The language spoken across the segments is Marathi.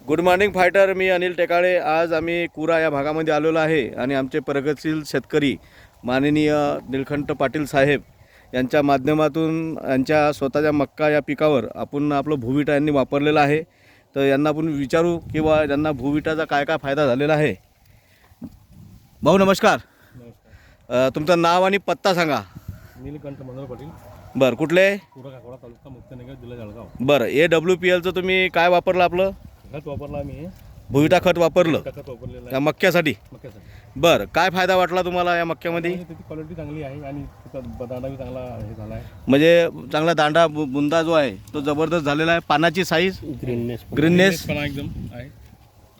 Good morning fighter. मी अनिल टेकाळे. आज आम्ही कुरा या भागामध्ये आलेलो आहे आणि आमचे प्रगतशील शेतकरी माननीय निलकंठ पाटील साहेब यांच्या माध्यमातून यांच्या स्वतःच्या मक्का या पिकावर आपण आपलं भूविटा यांनी वापरलेलं आहे. तर यांना आपण विचारू किंवा यांना भूविटाचा काय काय फायदा झालेला आहे. भाऊ नमस्कार. तुमचं नाव आणि पत्ता सांगा. निलकंठ मनोहर पाटील. बरं, कुठले? कुरा काकोडा तालुका मुक्ताईनगर जिल्हा जळगाव. बरं, AWPLचं तुम्ही काय वापरलं? आपलं खत वापरला आम्ही. भूविटा खत वापरलं खत वापरलेलं या मक्क्यासाठी. मक्यासाठी. बरं, काय फायदा वाटला तुम्हाला या मक्क्यामध्ये? त्याची क्वालिटी चांगली आहे आणि त्याचा दांडा बी चांगला हे झाला आहे. म्हणजे चांगला दांडा बुंदा जो आहे तो जबरदस्त झालेला आहे. पानाची साईज, ग्रीननेस पण एकदम आहे.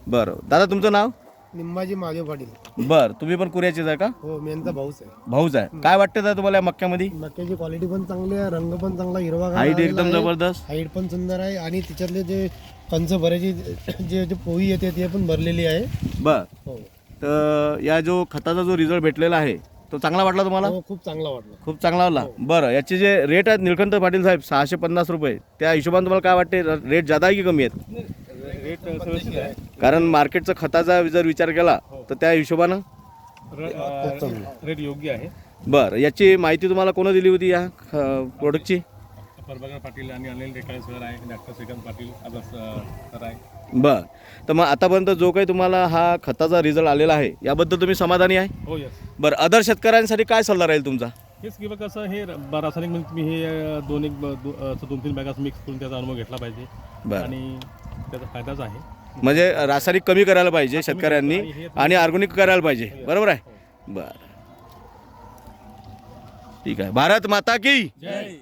बरं, दादा तुमचं नाव? निम्माजी महादेव पाटील. बरं, तुम्ही पण कुऱ्याचेच आहे का? हो, मी यांचा भाऊच आहे. भाऊच आहे. काय वाटतं दादा तुम्हाला या मक्क्यामध्ये? मक्याची क्वालिटी पण चांगली आहे, रंग पण चांगला हिरवा, हाईट एकदम जबरदस्त. हाईट पण सुंदर आहे आणि त्याच्यातले जे कंच भरायची जे जे पोळी येते ते पण भरलेली आहे. बरं, हो तर या जो खताचा जो रिझल्ट भेटलेला आहे तो चांगला वाटला तुम्हाला? हो, खूप चांगला वाटला. खूप चांगला वाटला. बरं, याचे जे रेट आहेत निलकंठ पाटील साहेब 650 रुपये, त्या हिशोबाने तुम्हाला काय वाटते? रेट जादा आहे की कमी आहेत? रेट व्यवस्थित आहे. कारण मार्केटचा खताचा जर विचार केला तर त्या हिशोबानं रेट योग्य आहे. बरं, याची माहिती तुम्हाला कोण दिली होती या प्रोडक्टची? प्रभाकर पाटील आणि अनिल टेकाळे सर आहे, डॉक्टर श्रीकांत पाटील आता सर आहे. बरं, तर मग आतापर्यंत जो काही तुम्हाला हा खताचा रिझल्ट आलेला आहे याबद्दल तुम्ही समाधानी आहे? हो यस. बरं, अदर शेतकऱ्यांसाठी काय सल्ला राहील तुमचा? हेच की बघ कसं हे रासायनिक म्हणजे तुम्ही हे दोन तीन बॅगास मिक्स करून त्याचा अनुभव घेतला पाहिजे. बरं, आणि त्याचा फायदाच आहे. म्हणजे रासायनिक कमी करायला पाहिजे शेतकऱ्यांनी आणि ऑर्गॅनिक करायला पाहिजे. बरोबर आहे. बरं, ठीक आहे. भारत माता की जय.